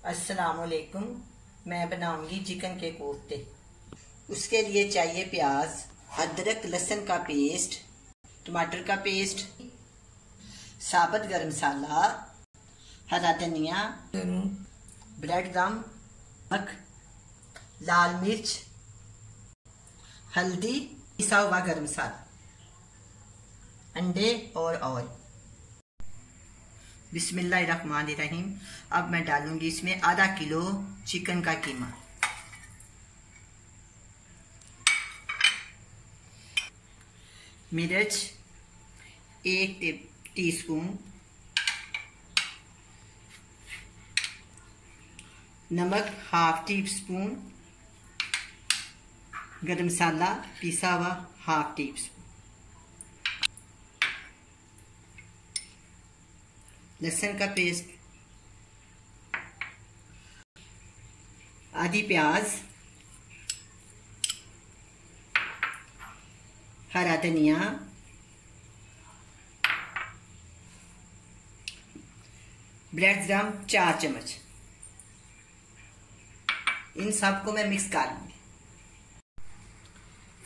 अस्सलामुअलैकुम। मैं बनाऊंगी चिकन के कोफ्ते। उसके लिए चाहिए प्याज, अदरक लहसुन का पेस्ट, टमाटर का पेस्ट, साबुत गरम मसाला, हरा धनिया, ब्रेड क्रम्ब, नमक, लाल मिर्च, हल्दी, पिसा हुआ गरम मसाला, अंडे और ऑयल। बिस्मिल्लाहिर्रहमानिर्रहीम। अब मैं डालूंगी इसमें आधा किलो चिकन का कीमा, मिर्च 1 टीस्पून, नमक 1/2 टीस्पून, गरम मसाला पिसा हुआ 1/2 टीस्पून, लहसुन का पेस्ट, आधी प्याज, हरा धनिया, ब्रेड क्रम्ब 4 चम्मच। इन सब को मैं मिक्स कर लूंगी।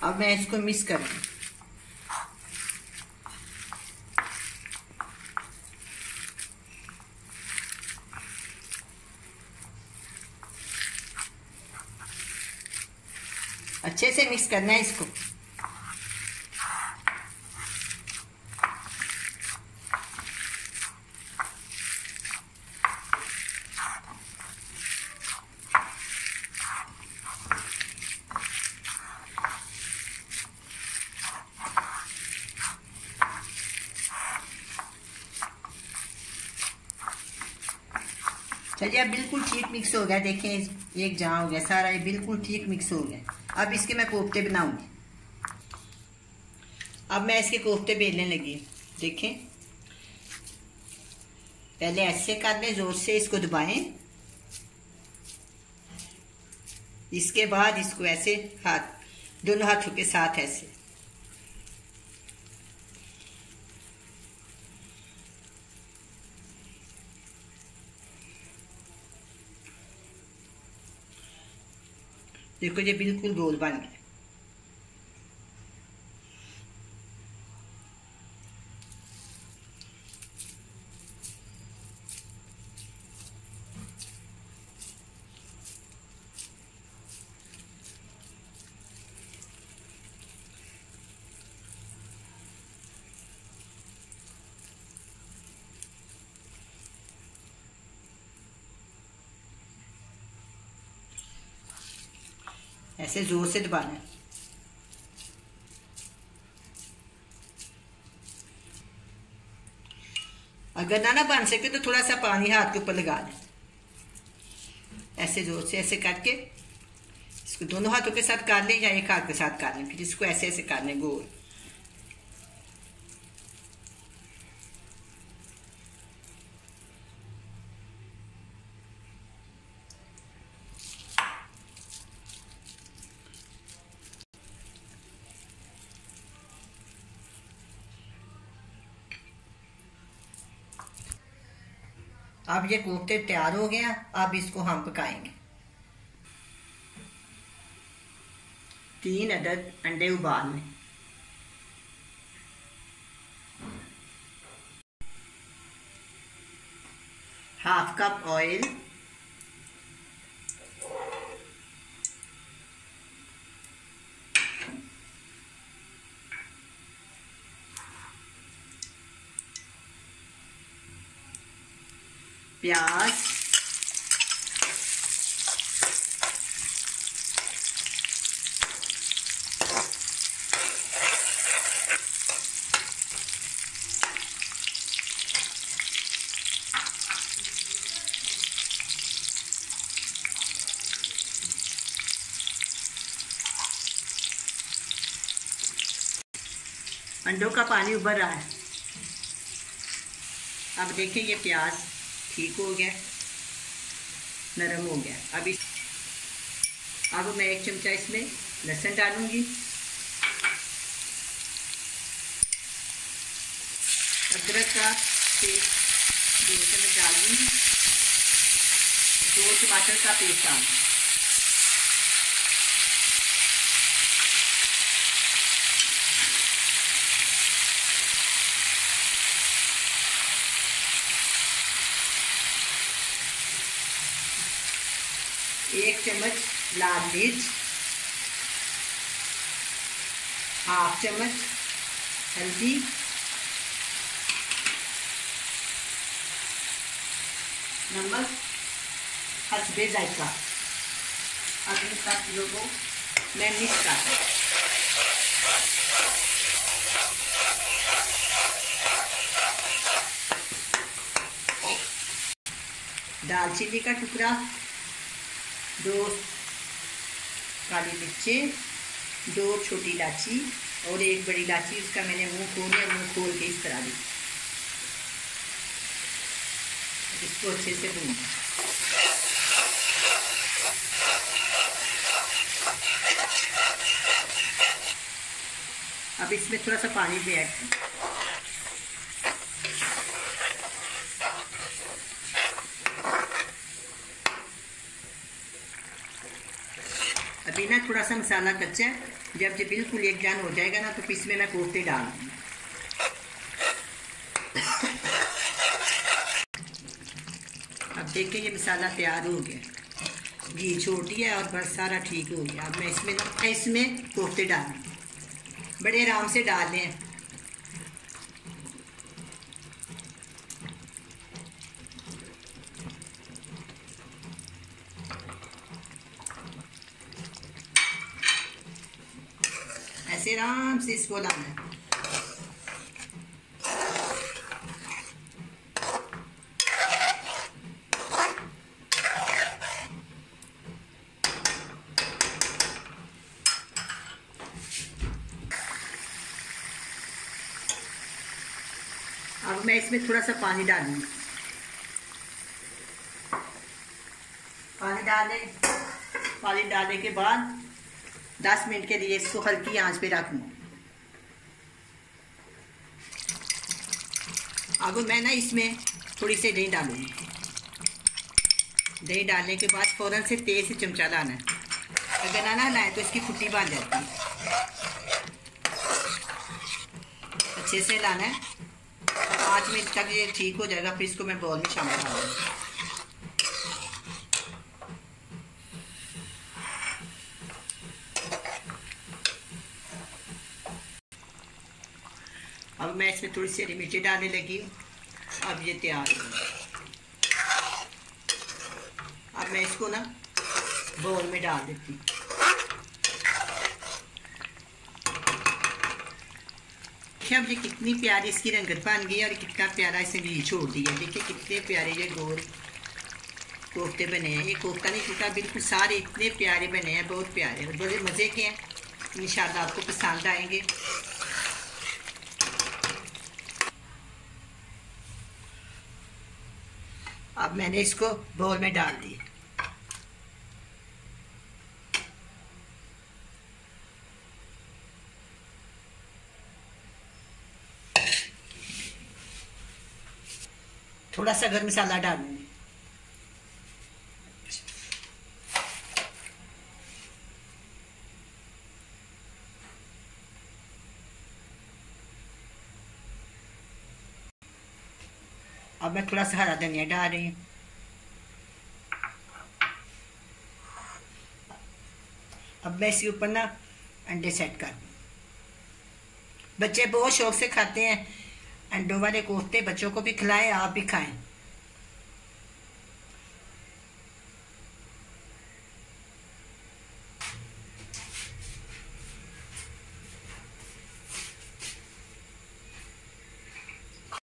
अब मैं इसको मिक्स करूंगी। अच्छे से मिक्स करना है इसको। चलिए अब बिल्कुल ठीक मिक्स हो गया। देखें एक जहाँ हो गया सारा, ये बिल्कुल ठीक मिक्स हो गया। अब इसके मैं कोफ्ते बनाऊंगी। अब मैं इसके कोफ्ते बेलने लगी। देखें, पहले ऐसे कर लें, जोर से इसको दबाएं। इसके बाद इसको ऐसे दोनों हाथों के साथ ऐसे। देखो ये बिल्कुल गोल बन गया। ऐसे जोर से दबाना। अगर ना बन सके तो थोड़ा सा पानी हाथ के ऊपर लगा लें। ऐसे जोर से ऐसे करके इसको दोनों हाथों के साथ कर लें या एक हाथ के साथ कर लें। फिर इसको ऐसे ऐसे कर लें गोल। अब ये कोफ्ते तैयार हो गया। अब इसको हम पकाएंगे। 3 अदद अंडे उबाल लें। ½ कप ऑयल, प्याज, अंडों का पानी उबर रहा है। अब देखिए ये प्याज ठीक हो गया, नरम हो गया। अब मैं 1 चमचा इसमें लहसुन डालूंगी, अदरक का पेस्ट 2 चम्मच डाल दूंगी, इसको टमाटर का पेस्ट डालना है। एक चम्मच लाल मिर्च, हाफ चम्मच हल्दी, नमक हस्बे जायका। अब इन सब चीज़ों को मैं मिक्स कर दूँ। दालचीनी का टुकड़ा, 2 काली मिर्चें, 2 छोटी इलायची और 1 बड़ी इलायची। उसका मैंने मुंह खोल के इस तरह दी। इसको अच्छे से भून। अब इसमें थोड़ा सा पानी भी ऐड करें। अभी ना थोड़ा सा मसाला कच्चा है, जब ये बिल्कुल एक जान हो जाएगा ना तो फिर इसमें मैं कोफ्ते डाल दूँगी। अब देखिए ये मसाला तैयार हो गया, घी छोड़ दिया और बस सारा ठीक हो गया। अब मैं इसमें कोफ्ते डालूँ, बड़े आराम से डाल लें। ऐसे आराम से इसको लाना है। अब मैं इसमें थोड़ा सा पानी डालूंगी। पानी डालने के बाद 10 मिनट के लिए इसको हल्की आंच पे रखूँ। अब मैं ना इसमें थोड़ी सी दही डालूंगी। दही डालने के बाद फ़ौरन से तेज़ से चमचा लाना है। अगर ना लाए तो इसकी फुट्टी बन जाती है। अच्छे से लाना है। 5 मिनट तक ये ठीक हो जाएगा, फिर इसको मैं बाउल में शामिल करूँगी। अब मैं इसमें थोड़ी सी हरी मिर्ची डालने लगी हूँ। अब ये तैयार हो गया। अब मैं इसको ना बाउल में डाल देती हूँ। अब ये कितनी प्यारी इसकी रंगत बन गई और कितना प्यारा इसने घी छोड़ दिया। देखिए कितने प्यारे ये गोल कोफ्ते बने हैं। ये कोफ्ता नहीं टूटा, बिल्कुल सारे इतने प्यारे बने हैं, बहुत प्यारे, बड़े मज़े के हैं। इंशाल्लाह आपको पसंद आएंगे। अब मैंने इसको बाउल में डाल दिया। थोड़ा सा गरम मसाला डालूंगी। अब मैं थोड़ा सा हरा धनिया डाल रही हूँ। अब मैं इसके ऊपर ना अंडे सेट कर दूँ। बच्चे बहुत शौक से खाते हैं अंडों वाले कोफ्ते। बच्चों को भी खिलाएं, आप भी खाएं।